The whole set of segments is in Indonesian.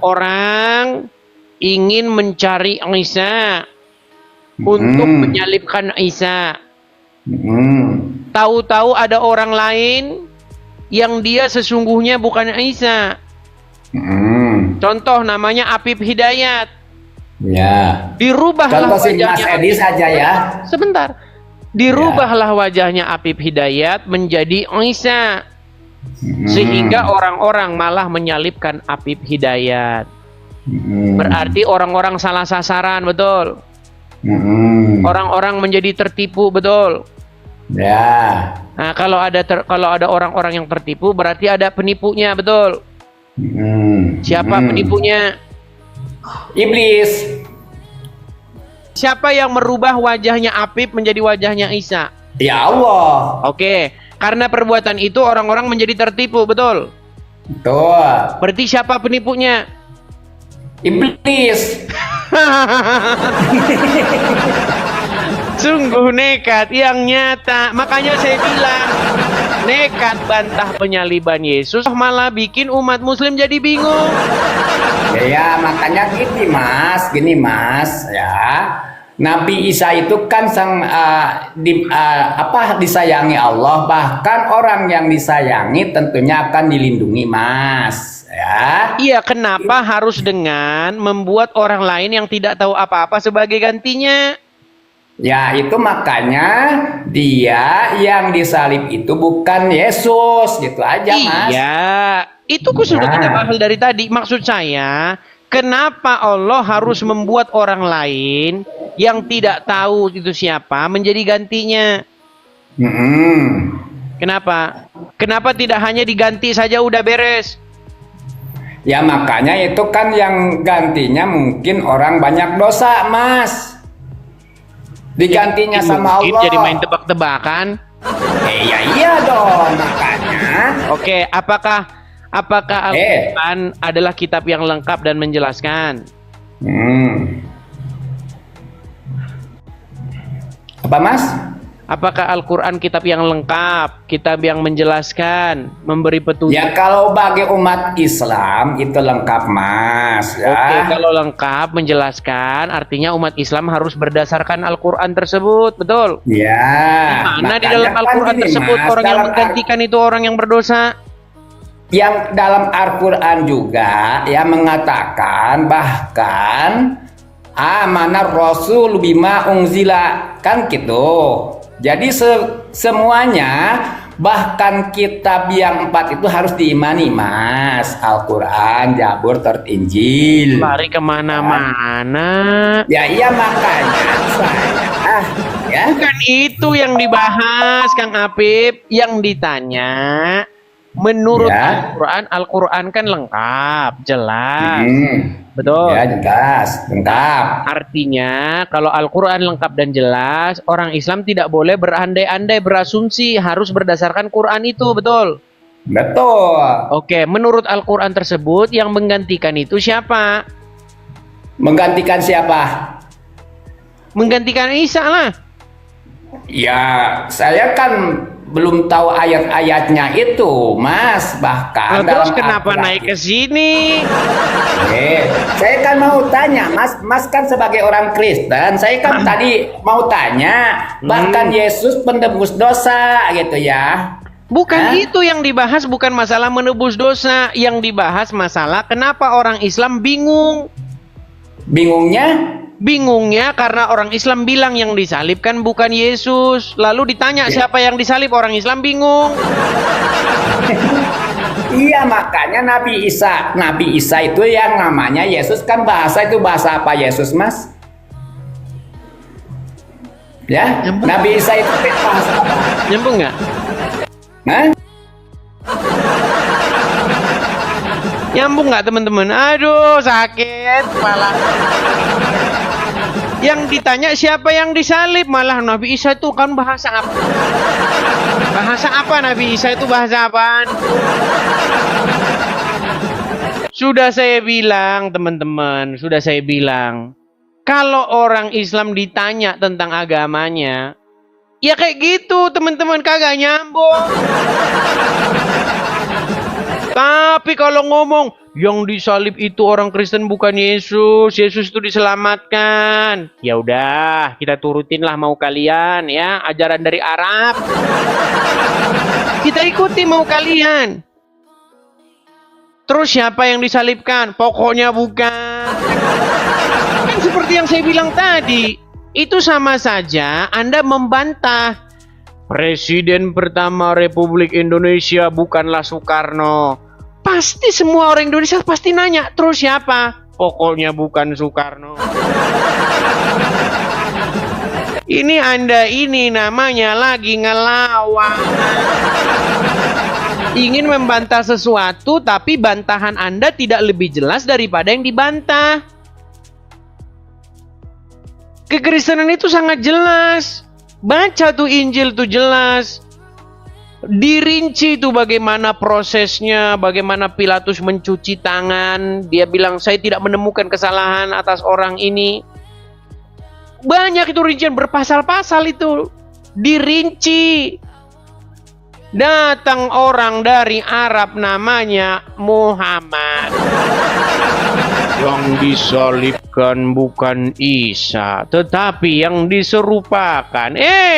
Orang ingin mencari Isa untuk menyalibkan Isa. Tahu-tahu ada orang lain yang dia sesungguhnya bukan Isa. Contoh namanya Apip Hidayat. Ya. Dirubahlah Contoh si Mas wajahnya. Edi saja ya. Sebentar. Dirubahlah wajahnya Apip Hidayat menjadi Isa. Sehingga orang-orang malah menyalibkan Apip Hidayat. Berarti orang-orang salah sasaran, betul. Orang-orang menjadi tertipu, betul. Ya. Nah, kalau ada orang-orang yang tertipu, berarti ada penipunya, betul. Siapa penipunya? Iblis. Siapa yang merubah wajahnya Apip menjadi wajahnya Isa? Ya Allah. Oke, karena perbuatan itu orang-orang menjadi tertipu, betul. Betul. Berarti siapa penipunya? Iblis. Sungguh nekat yang nyata. Makanya saya bilang, nekat bantah penyaliban Yesus malah bikin umat muslim jadi bingung. Ya, makanya gini mas ya. Nabi Isa itu kan disayangi Allah, bahkan orang yang disayangi tentunya akan dilindungi, Mas. Ya. Iya, kenapa harus dengan membuat orang lain yang tidak tahu apa-apa sebagai gantinya? Ya, itu makanya dia yang disalib itu bukan Yesus, gitu aja, Mas. Iya, itu sudah kita bahas dari tadi. Maksud saya, kenapa Allah harus membuat orang lain yang tidak tahu itu siapa menjadi gantinya? Kenapa? Kenapa tidak hanya diganti saja udah beres? Ya makanya itu kan yang gantinya mungkin orang banyak dosa, Mas. Digantinya sama Allah. Jadi main tebak-tebakan? Iya dong, makanya. Oke, apakah Al-Quran adalah kitab yang lengkap dan menjelaskan? Apa, Mas? Apakah Al-Quran kitab yang lengkap, kitab yang menjelaskan, memberi petunjuk? Ya kalau bagi umat Islam itu lengkap, Mas. Ya. Oke, kalau lengkap menjelaskan, artinya umat Islam harus berdasarkan Al-Quran tersebut, betul? Ya. Mana di dalam Al-Quran tersebut Mas, orang yang menggantikan itu orang yang berdosa? Yang dalam Al-Quran juga ya mengatakan bahkan amanar Rasul bima unzila, kan gitu. Jadi semuanya bahkan kitab yang 4 itu harus diimani, Mas. Al-Quran, Zabur, Taurat, Injil. Lari kemana-mana. Ya iya makanya ya. Bukan itu yang dibahas, Kang Apip. Yang ditanya, menurut Al-Quran kan lengkap, jelas. Betul. Ya, jelas, lengkap. Artinya, kalau Al-Quran lengkap dan jelas, orang Islam tidak boleh berandai-andai, berasumsi, harus berdasarkan Quran itu, betul? Betul. Oke, menurut Al-Quran tersebut, yang menggantikan itu siapa? Menggantikan siapa? Menggantikan Isa lah. Ya, saya kan belum tahu ayat-ayatnya itu, Mas. Bahkan terus kenapa naik ke sini? Saya kan mau tanya, Mas kan sebagai orang Kristen, saya kan tadi mau tanya, bahkan Yesus penebus dosa gitu ya. Bukan itu yang dibahas, bukan masalah menebus dosa. Yang dibahas masalah kenapa orang Islam bingung. Bingungnya karena orang Islam bilang yang disalibkan bukan Yesus. Lalu ditanya siapa yang disalib, orang Islam bingung. Iya, makanya Nabi Isa itu yang namanya Yesus kan bahasa apa Yesus, Mas? Ya, nyambung. Nabi Isa itu bahasa apa? Nyambung nggak? Nyambung nggak teman-teman? Aduh, sakit kepala. Yang ditanya siapa yang disalib, malah Nabi Isa itu kan bahasa apa? Bahasa apa Nabi Isa itu, bahasa apaan? Sudah saya bilang teman-teman, sudah saya bilang, kalau orang Islam ditanya tentang agamanya, ya kayak gitu teman-teman, kagak nyambung. Tapi kalau ngomong yang disalib itu orang Kristen bukan Yesus, Yesus itu diselamatkan. Ya udah, kita turutinlah mau kalian ya, ajaran dari Arab. Kita ikuti mau kalian. Terus siapa yang disalibkan? Pokoknya bukan. Kan seperti yang saya bilang tadi, itu sama saja Anda membantah Presiden pertama Republik Indonesia bukanlah Soekarno. Pasti semua orang Indonesia pasti nanya, terus siapa? Pokoknya bukan Soekarno. Ini Anda ini namanya lagi ngelawan. Ingin membantah sesuatu, tapi bantahan Anda tidak lebih jelas daripada yang dibantah. Kekristenan itu sangat jelas. Baca tuh Injil tuh jelas. Dirinci itu bagaimana prosesnya, bagaimana Pilatus mencuci tangan. Dia bilang, saya tidak menemukan kesalahan atas orang ini. Banyak itu rincian, berpasal-pasal itu. Dirinci. Datang orang dari Arab namanya Muhammad. Yang disalibkan bukan Isa, tetapi yang diserupakan.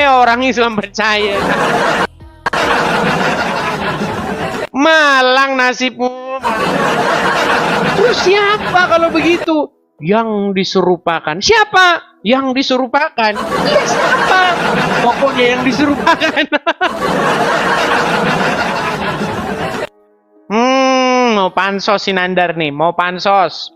Orang Islam percaya. Malang nasibmu. Terus siapa kalau begitu? Yang diserupakan. Siapa? Yang diserupakan. Ya siapa? Pokoknya yang diserupakan. Mau pansos si Nandar nih, mau pansos.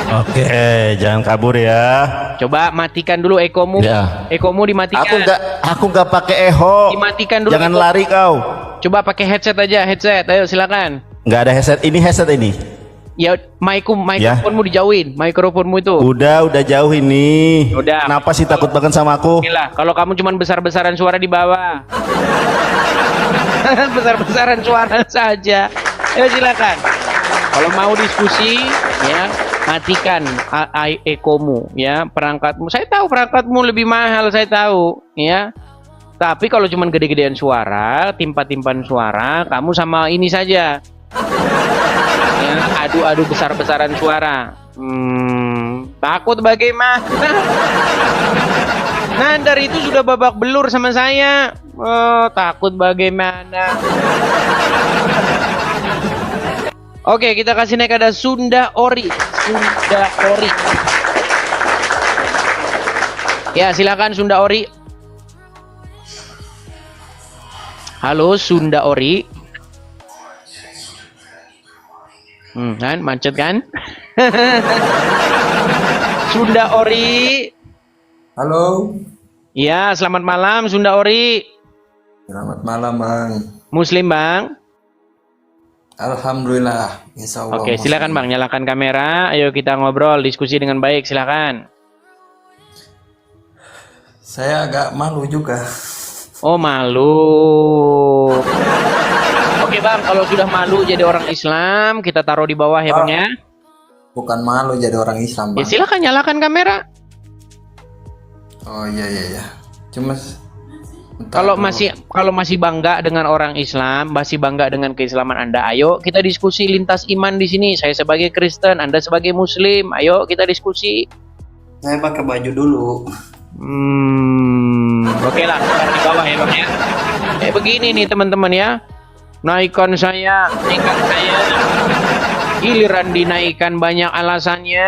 Oke, jangan kabur ya. Coba matikan dulu ekomu. Ya. Ekomu dimatikan. Aku nggak pakai eho. Dimatikan dulu. Jangan ekomu. lari kau. Coba pakai headset aja, headset. Ayo silakan. Nggak ada headset ini. Ya, mikrofonmu dijauhin, mikrofonmu itu. Udah jauh ini. Udah. Kenapa sih takut banget sama aku? Inilah, kalau kamu cuma besar-besaran suara di bawah. Besar-besaran suara saja. Ayo silakan. Kalau mau diskusi, ya matikan ekomu, ya perangkatmu. Saya tahu perangkatmu lebih mahal, saya tahu, ya. Tapi kalau cuma gede-gedean suara, timpa-timpan suara, kamu sama ini saja. Ya, adu-adu besar-besaran suara. Takut bagaimana? Nandar itu sudah babak belur sama saya. Takut bagaimana? Oke, kita kasih naik ada Sunda Ori. Sunda Ori. Ya, silakan Sunda Ori. Halo Sunda Ori. Kan macet kan? Sunda Ori. Halo. Ya, selamat malam Sunda Ori. Selamat malam, Bang. Muslim, Bang? Alhamdulillah, insya Allah. Oke, silakan Bang, nyalakan kamera. Ayo kita ngobrol, diskusi dengan baik, silakan. Saya agak malu juga. Oh, malu. Oke Bang, kalau sudah malu jadi orang Islam, kita taruh di bawah ya Bang ya. Bukan malu jadi orang Islam, Ya Bang. silakan nyalakan kamera. Oh iya. Cuma Kalau masih bangga dengan orang Islam, masih bangga dengan keislaman Anda, ayo kita diskusi lintas iman di sini. Saya sebagai Kristen, Anda sebagai Muslim, ayo kita diskusi. saya pakai baju dulu. Oke lah, taruh di bawah ya Bang ya. Begini nih teman-teman ya. Naikkan saya. Giliran dinaikkan banyak alasannya.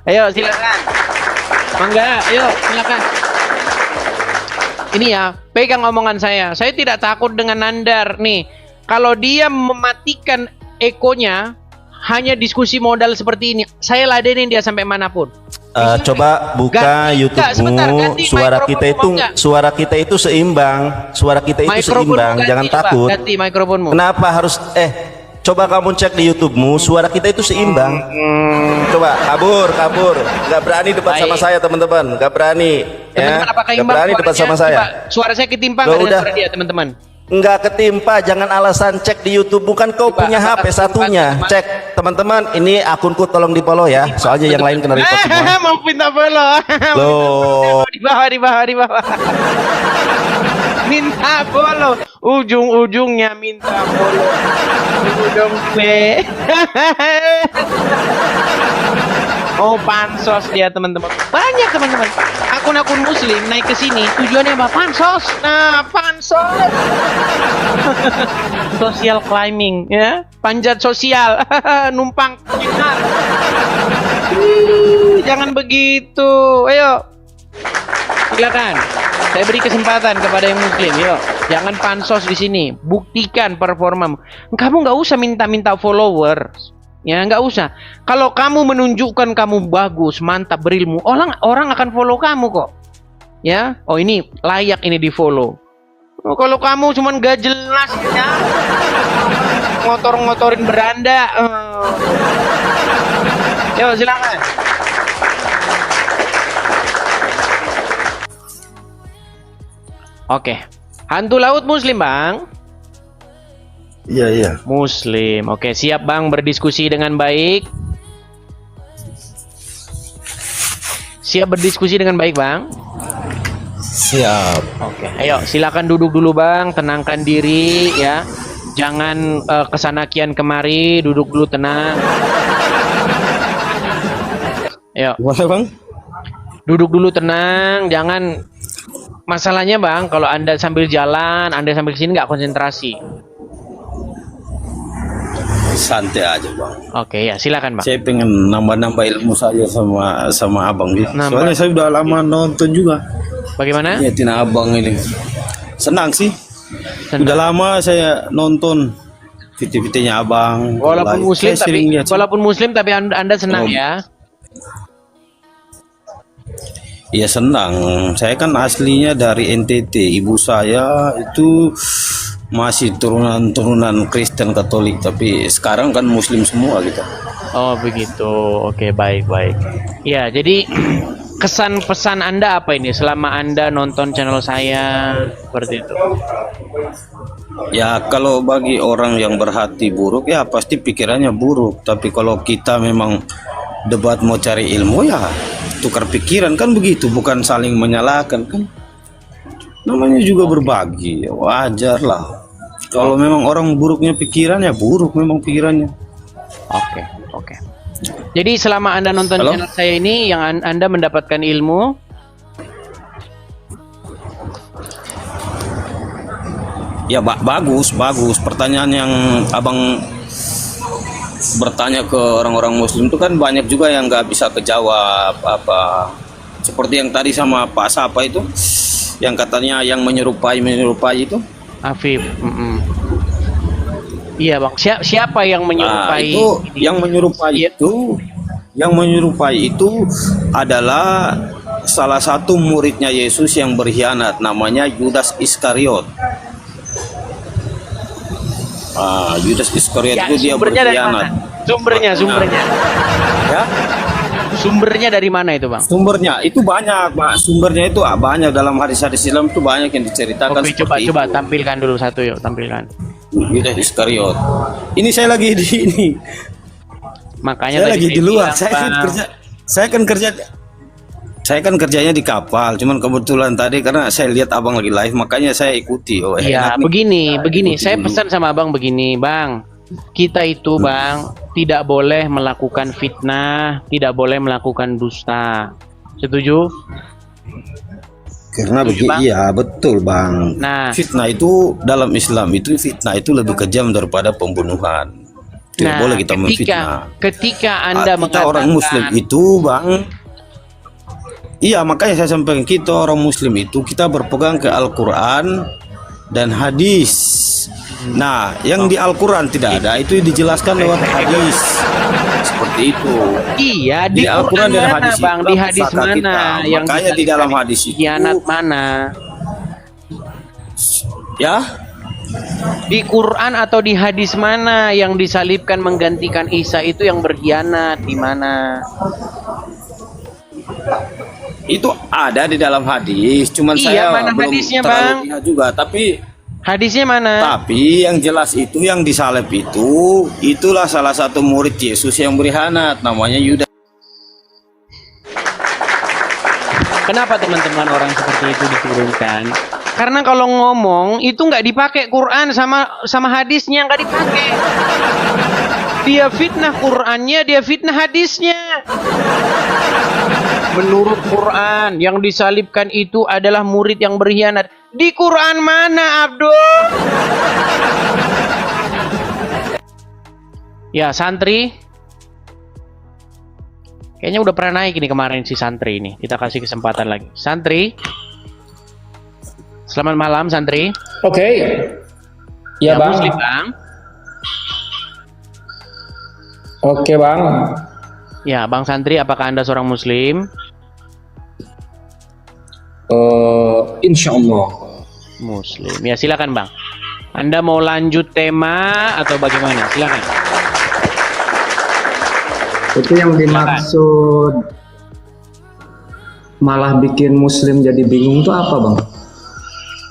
Ayo silakan. Mangga, ayo silakan. Ini ya, pegang omongan saya. Saya tidak takut dengan Nandar nih. Kalau dia mematikan ekonya, hanya diskusi modal seperti ini, saya ladenin dia sampai manapun. Coba buka YouTube-mu. Suara kita itu seimbang. Jangan takut. Ganti mikrofonmu. Kenapa harus coba kamu cek di YouTube-mu, suara kita itu seimbang. Coba kabur. Gak berani debat sama saya, teman-teman. Gak berani. Teman-teman, apakah Gak berani debat sama saya. Coba, suara saya ketimpa nggak dengan suara dia, teman-teman? Enggak ketimpa, jangan alasan. Cek di YouTube, bukan kau Coba, punya HP satunya. Cek, teman-teman, ini akunku tolong di follow ya. Soalnya yang lain kena report semua. Mau minta follow. Loh. Di bawah. Minta follow. Ujung-ujungnya minta follow. Dong be. Oh, pansos dia teman-teman. Banyak teman-teman. Akun-akun muslim naik ke sini tujuannya apa? Pansos. Nah, pansos. Social climbing ya. Panjat sosial. Numpang benar. Jangan begitu. Ayo. Silakan. Saya beri kesempatan kepada yang muslim. Yuk. Jangan pansos di sini. Buktikan performamu. Kamu nggak usah minta-minta followers. Ya, nggak usah. Kalau kamu menunjukkan kamu bagus, mantap berilmu, orang akan follow kamu kok. Ya, oh ini layak ini di follow. Oh, kalau kamu cuman gak jelas ya, ngotor-ngotorin beranda. Yo, silakan. Oke, hantu laut muslim bang. Iya, iya. Muslim. Oke, siap bang berdiskusi dengan baik. Siap berdiskusi dengan baik bang. Siap. Oke, ayo silakan duduk dulu bang, tenangkan diri ya. Jangan kesana kian kemari, duduk dulu tenang. Ayo. Gimana bang? Duduk dulu tenang, jangan. Masalahnya bang, kalau anda sambil jalan, anda sambil sini nggak konsentrasi. Santai aja bang. Oke ya, silakan bang. Saya pengen nambah-nambah ilmu saja sama abang gitu. Nambah. Soalnya saya udah lama nonton juga. Bagaimana? Ya tina abang ini. Senang sih. Senang. Udah lama saya nonton video-videonya abang. Walaupun muslim Saya sering tapi lihat sih. walaupun muslim tapi anda senang Oh. ya. Iya senang. Saya kan aslinya dari NTT. Ibu saya itu masih turunan Kristen Katolik, tapi sekarang kan Muslim semua gitu. Oh begitu. Oke, baik. Ya, jadi kesan pesan anda apa ini selama anda nonton channel saya seperti itu? Ya kalau bagi orang yang berhati buruk ya pasti pikirannya buruk. Tapi kalau kita memang debat mau cari ilmu ya tukar pikiran kan begitu, bukan saling menyalahkan kan. Namanya juga berbagi, ya wajar lah. Kalau memang orang buruknya pikiran ya buruk memang pikirannya. Oke. Jadi selama anda nonton Halo? channel saya ini yang anda mendapatkan ilmu. Ya bagus. Pertanyaan yang abang bertanya ke orang-orang muslim itu kan banyak juga yang nggak bisa kejawab apa. Seperti yang tadi sama Pak Sapa itu, yang katanya yang menyerupai itu. Afif. Iya bang. Siapa yang menyerupai? Itu yang menyerupai itu adalah salah satu muridnya Yesus yang berkhianat, namanya Yudas Iskariot. Yudas Iskariot Ya, itu dia sumbernya dari berkhianat. mana? Sumbernya. Ya, Sumbernya dari mana itu bang? sumbernya itu banyak, Pak. Sumbernya itu banyak dalam hadis-hadis Islam itu banyak yang diceritakan. Oke, seperti coba itu. tampilkan dulu satu yuk, tampilkan. Yudas Iskariot. Ini saya lagi di ini. Makanya Saya tadi lagi di luar. bilang, Saya kan Bang. kerja. Saya kan kerjanya di kapal. Cuman kebetulan tadi karena saya lihat abang lagi live, makanya saya ikuti. Oh, Iya, enak nih. begini. Ikuti Saya dulu. pesan sama abang begini, bang. Kita itu, bang, tidak boleh melakukan fitnah, tidak boleh melakukan dusta. Setuju? Karena Setuju, Bang? iya betul bang. Nah, Fitnah itu dalam Islam itu fitnah itu lebih kejam daripada pembunuhan. Tidak boleh kita memfitnah. ketika Anda Kita orang Muslim itu bang. Iya makanya saya sampaikan kita orang Muslim itu kita berpegang ke Al-Quran dan hadis. Nah yang di Al-Quran tidak ada itu dijelaskan lewat hadis. Seperti itu. Iya, di Al-Quran dan hadis bang, itu di hadis pusaka mana kita. yang Makanya di dalam hadis itu khianat mana? ya Di Quran atau di hadis mana yang disalibkan menggantikan Isa itu yang berkhianat di mana? itu ada di dalam hadis. Cuman Iya, saya mana belum hadisnya, terlalu Bang? lihat juga. Hadisnya mana? Tapi yang jelas itu yang disalib itu itulah salah satu murid Yesus yang berkhianat, namanya Yudas. Kenapa teman-teman orang seperti itu diturunkan? Karena kalau ngomong itu nggak dipakai Quran sama hadisnya, nggak dipakai. Dia fitnah Qurannya, dia fitnah hadisnya. Menurut Quran, yang disalibkan itu adalah murid yang berkhianat. Di Quran mana, Abdul? Ya, santri. Kayaknya udah pernah naik ini kemarin si santri ini. Kita kasih kesempatan lagi. Santri. Selamat malam, santri. Oke. Ya, Bang. Muslim, Bang. Oke, Bang. Ya, Bang Santri, apakah Anda seorang Muslim? Insya Allah. Muslim. Ya, silakan, Bang. Anda mau lanjut tema atau bagaimana? Silakan. Itu yang dimaksud malah bikin Muslim jadi bingung tuh apa, Bang?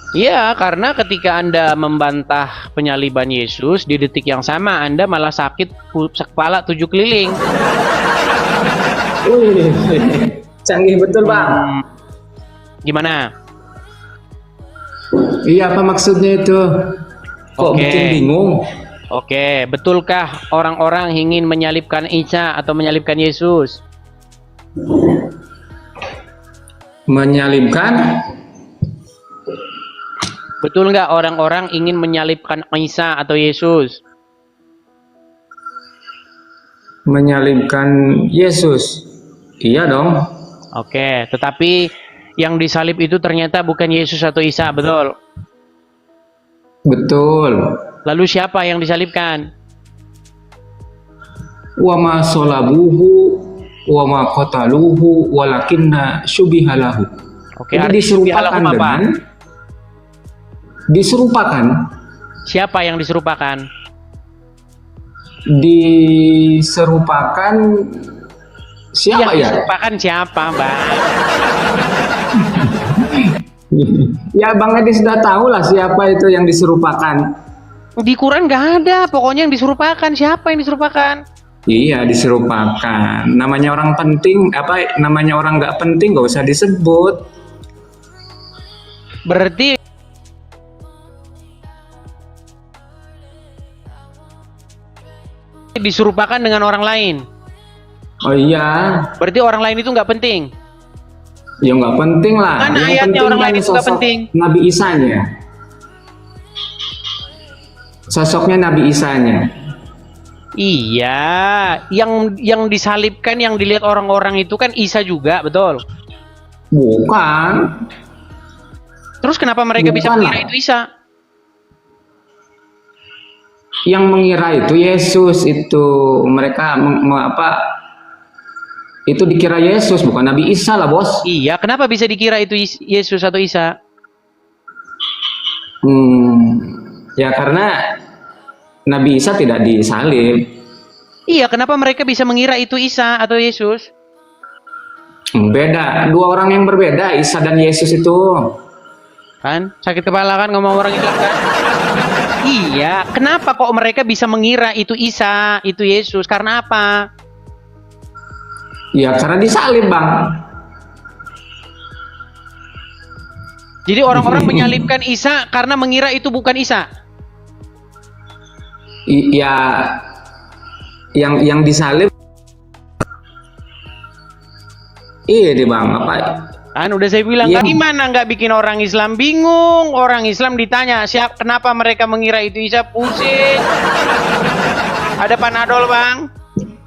Iya, karena ketika Anda membantah penyaliban Yesus, di detik yang sama Anda malah sakit kepala 7 keliling. Wih, canggih betul, Bang. Gimana? Iya, apa maksudnya itu? Kok Oke. bikin bingung? Oke, betulkah orang-orang ingin menyalibkan Isa atau menyalibkan Yesus? Menyalibkan? Betul nggak orang-orang ingin menyalibkan Isa atau Yesus? Menyalibkan Yesus? Iya dong. Oke, tetapi yang disalib itu ternyata bukan Yesus atau Isa, betul? Betul. Lalu siapa yang disalibkan? Wa ma solabuhu wa ma qataluhu walakinna syubihalahu. Oke, Jadi arti syubihalahu diserupakan apa? dengan diserupakan Siapa yang diserupakan? diserupakan siapa Yang ya? diserupakan siapa, Bang? Ya Bang Edi sudah tahu lah siapa itu yang diserupakan. Di Quran nggak ada, pokoknya yang diserupakan. Siapa yang diserupakan? Iya diserupakan. Namanya orang penting, apa namanya orang nggak penting nggak usah disebut. Berarti diserupakan dengan orang lain. Oh iya, Berarti orang lain itu nggak penting. ya nggak penting lah. Mana Yang ayatnya penting orang kan lain itu nggak sosok penting? Nabi Isanya. Sosoknya Nabi Isanya. Iya, yang disalibkan, yang dilihat orang-orang itu kan Isa juga, betul? Bukan. Terus kenapa mereka bisa Bukan mengira lah. itu Isa? Yang mengira itu Yesus itu mereka itu dikira Yesus bukan Nabi Isa lah bos. Iya, kenapa bisa dikira itu Yesus atau Isa? Ya karena Nabi Isa tidak disalib. Iya, kenapa mereka bisa mengira itu Isa atau Yesus? Beda, dua orang yang berbeda Isa dan Yesus itu. Kan? Sakit kepala kan ngomong orang Islam kan? Iya, kenapa kok mereka bisa mengira itu Isa, itu Yesus? Karena apa? Ya karena disalib bang. Jadi orang-orang menyalibkan Isa karena mengira itu bukan Isa. Ya yang disalib. Iya deh bang, apa? Kan udah saya bilang, Iya. kan gimana nggak bikin orang Islam bingung? Orang Islam ditanya, kenapa mereka mengira itu Isa? Pusing. Ada Panadol, Bang?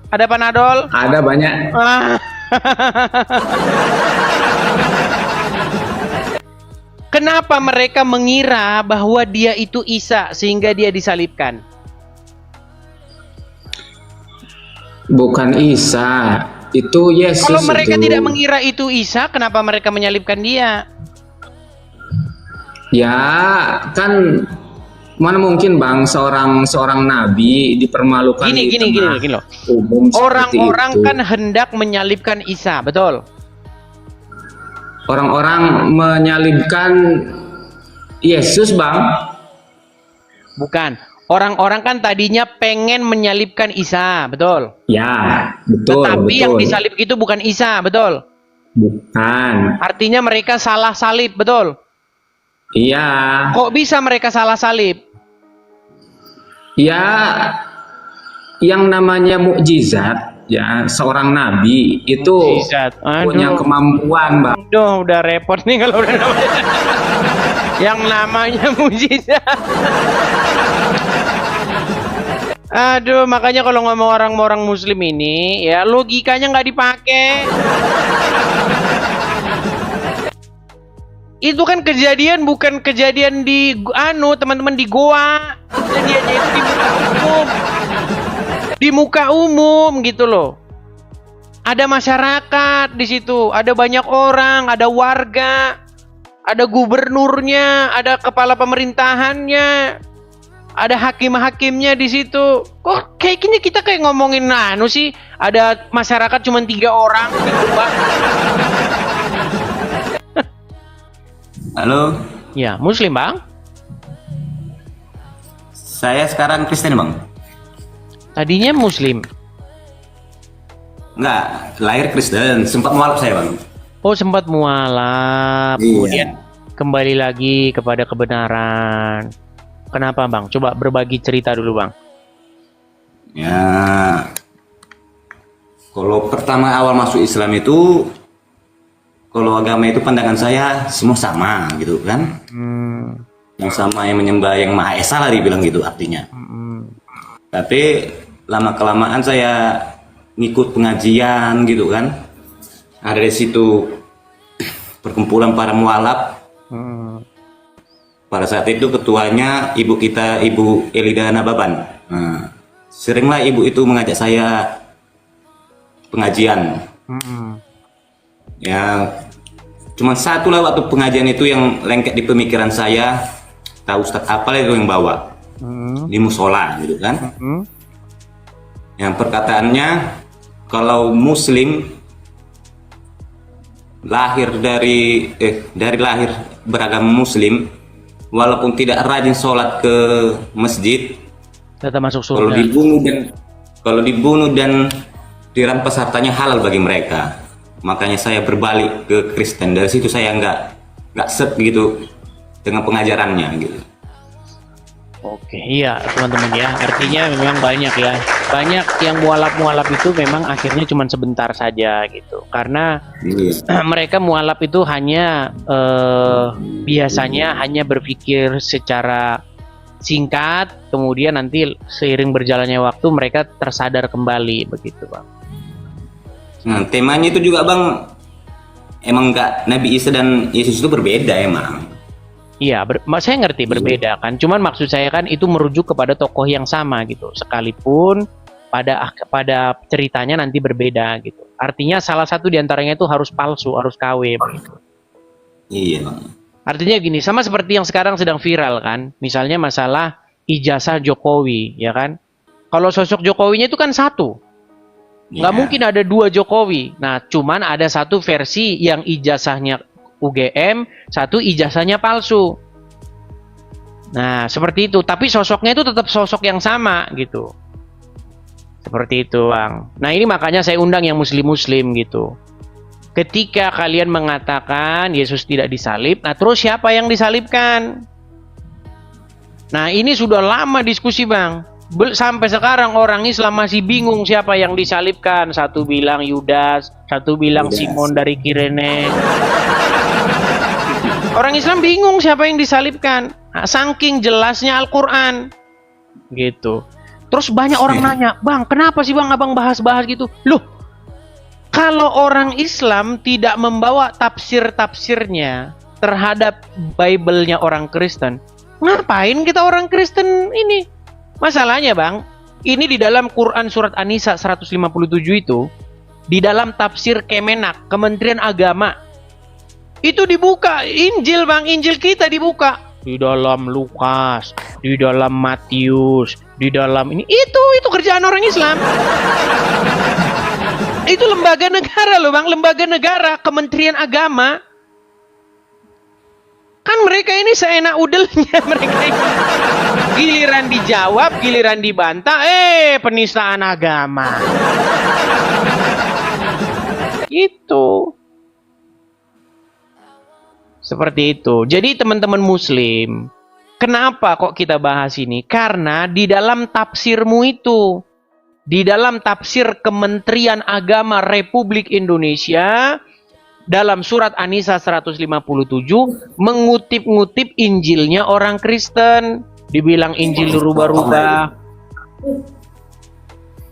Ada Panadol? Ada banyak. Ah. Kenapa mereka mengira bahwa dia itu Isa sehingga dia disalibkan? Bukan Isa, itu Yesus. Kalau mereka itu. tidak mengira itu Isa, kenapa mereka menyalibkan dia? Ya kan mana mungkin bang seorang nabi dipermalukan Gini di tengah loh. umum seperti Orang-orang itu. kan hendak menyalibkan Isa, betul? Orang-orang menyalibkan Yesus bang. Bukan. Orang-orang kan tadinya pengen menyalibkan Isa, betul? Ya betul. Tetapi betul. yang disalib itu bukan Isa, betul? Bukan. Artinya mereka salah salib, betul? Iya, Kok bisa mereka salah salib? ya yang namanya mukjizat ya seorang nabi itu Mukjizat. punya Aduh. kemampuan, Bang. Aduh, udah repot nih kalau udah namanya. Yang namanya mujizat. Aduh, makanya kalau ngomong orang muslim ini, ya logikanya nggak dipakai. Itu kan kejadian bukan kejadian di teman-teman di goa. Kejadiannya itu di muka umum. Di muka umum gitu loh. Ada masyarakat di situ, ada banyak orang, ada warga, ada gubernurnya, ada kepala pemerintahannya, ada hakim-hakimnya di situ. Kok kayak gini kita kayak ngomongin sih, ada masyarakat cuma 3 orang gitu, Pak. Halo, Ya, muslim, Bang. saya sekarang Kristen, Bang. Tadinya muslim. Enggak, lahir Kristen, sempat mualaf saya, Bang. Oh, sempat mualaf, Iya. kemudian kembali lagi kepada kebenaran. Kenapa, Bang? Coba berbagi cerita dulu, Bang. Ya, kalau pertama awal masuk Islam itu, kalau agama itu pandangan saya semua sama gitu kan. Yang sama yang menyembah yang Maha Esa lah dibilang gitu artinya. Tapi lama-kelamaan saya ngikut pengajian gitu kan. Ada di situ perkumpulan para mualaf. Pada saat itu ketuanya ibu kita, Ibu Elida Nababan. Nah, seringlah ibu itu mengajak saya pengajian. Ya, cuma satu lah waktu pengajian itu yang lengket di pemikiran saya. Tahu Ustadz apa lah itu yang bawa di musola gitu kan. Yang perkataannya kalau muslim dari lahir beragama muslim, walaupun tidak rajin sholat ke masjid, Tetap masuk kalau surga. dibunuh dan dirampas hartanya halal bagi mereka. Makanya saya berbalik ke Kristen. Dari situ saya nggak set gitu dengan pengajarannya gitu. Oke, iya teman-teman ya. Artinya memang banyak ya. Banyak yang mualaf-mualaf itu memang akhirnya cuma sebentar saja gitu. Karena Iya. mereka mualaf itu hanya biasanya hanya berpikir secara singkat, kemudian nanti seiring berjalannya waktu mereka tersadar kembali begitu, Bang. Nah, temanya itu juga Bang, emang nggak Nabi Isa dan Yesus itu berbeda emang. Iya, saya ngerti berbeda kan. Cuman maksud saya kan itu merujuk kepada tokoh yang sama gitu. Sekalipun pada ceritanya nanti berbeda gitu. Artinya salah satu diantaranya itu harus palsu, harus KW begitu. Iya Bang. Artinya gini, sama seperti yang sekarang sedang viral kan. Misalnya masalah ijazah Jokowi, ya kan. Kalau sosok Jokowinya itu kan satu. Nggak Iya. mungkin ada 2 Jokowi. Nah, cuman ada satu versi yang ijazahnya UGM, satu ijazahnya palsu. Nah, seperti itu. Tapi sosoknya itu tetap sosok yang sama gitu. Seperti itu, Bang. Nah, ini makanya saya undang yang muslim-muslim gitu. Ketika kalian mengatakan Yesus tidak disalib, nah terus siapa yang disalibkan? Nah, ini sudah lama diskusi, Bang. Sampai sekarang orang Islam masih bingung siapa yang disalibkan. Satu bilang Yudas, satu bilang Yudas. Simon dari Kirene. Orang Islam bingung siapa yang disalibkan. Nah, saking jelasnya Al-Quran. Gitu. Terus banyak orang nanya, Bang, kenapa sih Bang abang bahas-bahas gitu? Loh, kalau orang Islam tidak membawa tafsir-tafsirnya terhadap Bible-nya orang Kristen, ngapain kita orang Kristen ini? Masalahnya Bang, ini di dalam Quran surat An-Nisa 157 itu, di dalam tafsir Kemenak, Kementerian Agama, itu dibuka Injil Bang, Injil kita dibuka. Di dalam Lukas, di dalam Matius, di dalam ini. Itu kerjaan orang Islam. Itu lembaga negara loh Bang, lembaga negara, Kementerian Agama. Kan mereka ini seenak udelnya mereka ini. Giliran dijawab, giliran dibantah, penistaan agama. Itu. Seperti itu. Jadi teman-teman muslim, kenapa kok kita bahas ini? Karena di dalam tafsirmu itu, di dalam tafsir Kementerian Agama Republik Indonesia, dalam surat An-Nisa 157, mengutip-ngutip Injilnya orang Kristen. Dibilang Injil rubah-rubah.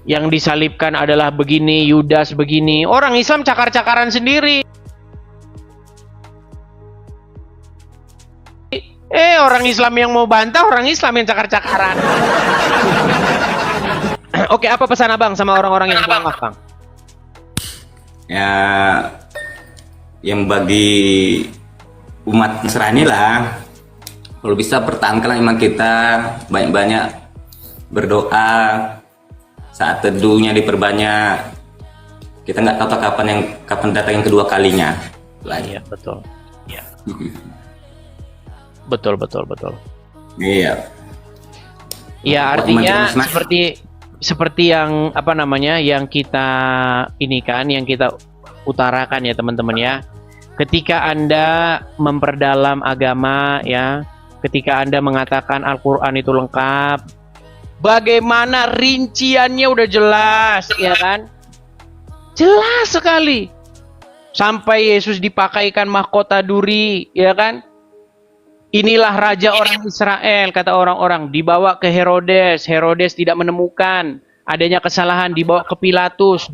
Yang disalibkan adalah begini, Yudas begini. Orang Islam cakar-cakaran sendiri. Orang Islam yang mau bantah, orang Islam yang cakar-cakaran. Oke, apa pesan abang sama orang-orang yang kurang Bang? Ya, yang bagi umat Nasrani lah, kalau bisa pertahankan iman kita, banyak-banyak berdoa, saat teduhnya diperbanyak. Kita nggak tahu kapan datang yang kedua kalinya. Iya, betul. Iya. Betul. Iya. Ya, artinya seperti yang apa namanya, yang kita ini kan, yang kita utarakan ya teman-teman ya. Ketika Anda memperdalam agama ya, ketika Anda mengatakan Al-Qur'an itu lengkap, bagaimana rinciannya udah jelas ya kan? Jelas sekali. Sampai Yesus dipakaikan mahkota duri, ya kan? Inilah raja orang Israel, kata orang-orang. Dibawa ke Herodes. Herodes tidak menemukan adanya kesalahan. Dibawa ke Pilatus.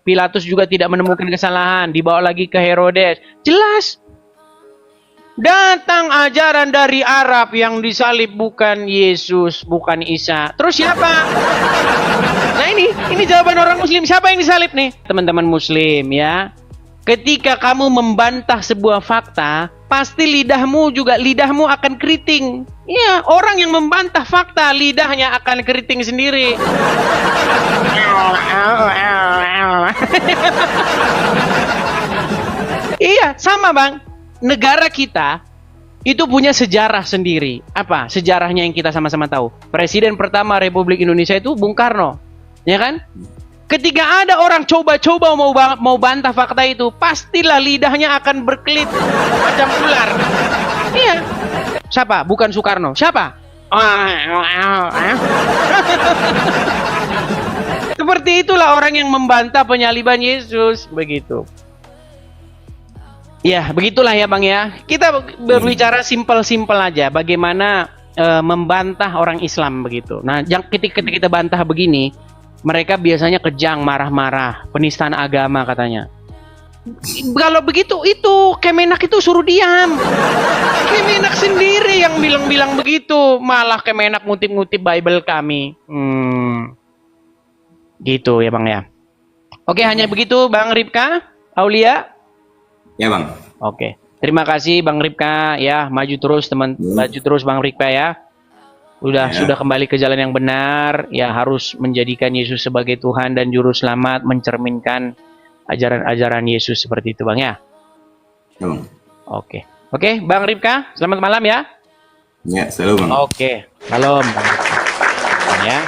Pilatus juga tidak menemukan kesalahan. Dibawa lagi ke Herodes. Jelas. Datang ajaran dari Arab yang disalib bukan Yesus, bukan Isa. Terus siapa? Nah ini jawaban orang Muslim. Siapa yang disalib nih? Teman-teman Muslim ya. Ketika kamu membantah sebuah fakta, pasti lidahmu akan keriting. Iya, orang yang membantah fakta, lidahnya akan keriting sendiri. Iya, sama Bang. Negara kita itu punya sejarah sendiri. Apa? Sejarahnya yang kita sama-sama tahu. Presiden pertama Republik Indonesia itu Bung Karno. Ya kan? Ketika ada orang coba-coba mau bantah fakta itu, pastilah lidahnya akan berkelit macam ular. Iya. Siapa? Bukan Soekarno. Siapa? Seperti itulah orang yang membantah penyaliban Yesus. Begitu. Ya, begitulah ya Bang ya. Kita berbicara simpel-simpel aja. Bagaimana membantah orang Islam begitu. Nah, ketika kita bantah begini, mereka biasanya kejang, marah-marah, penistaan agama katanya. Kalau begitu, itu Kemenak itu suruh diam. Kemenak sendiri yang bilang-bilang begitu. Malah Kemenak ngutip-ngutip Bible kami. Gitu ya Bang ya. Oke, hanya begitu Bang Ripka, Aulia. Ya Bang. Oke, terima kasih Bang Ripka ya. Maju terus maju terus Bang Ripka ya. Sudah kembali ke jalan yang benar, ya harus menjadikan Yesus sebagai Tuhan dan Juru Selamat, mencerminkan ajaran-ajaran Yesus seperti itu Bang ya. Oke, Bang Ripka, selamat malam ya. Ya, selalu Bang. Oke, salam Bang Ripka. Ya.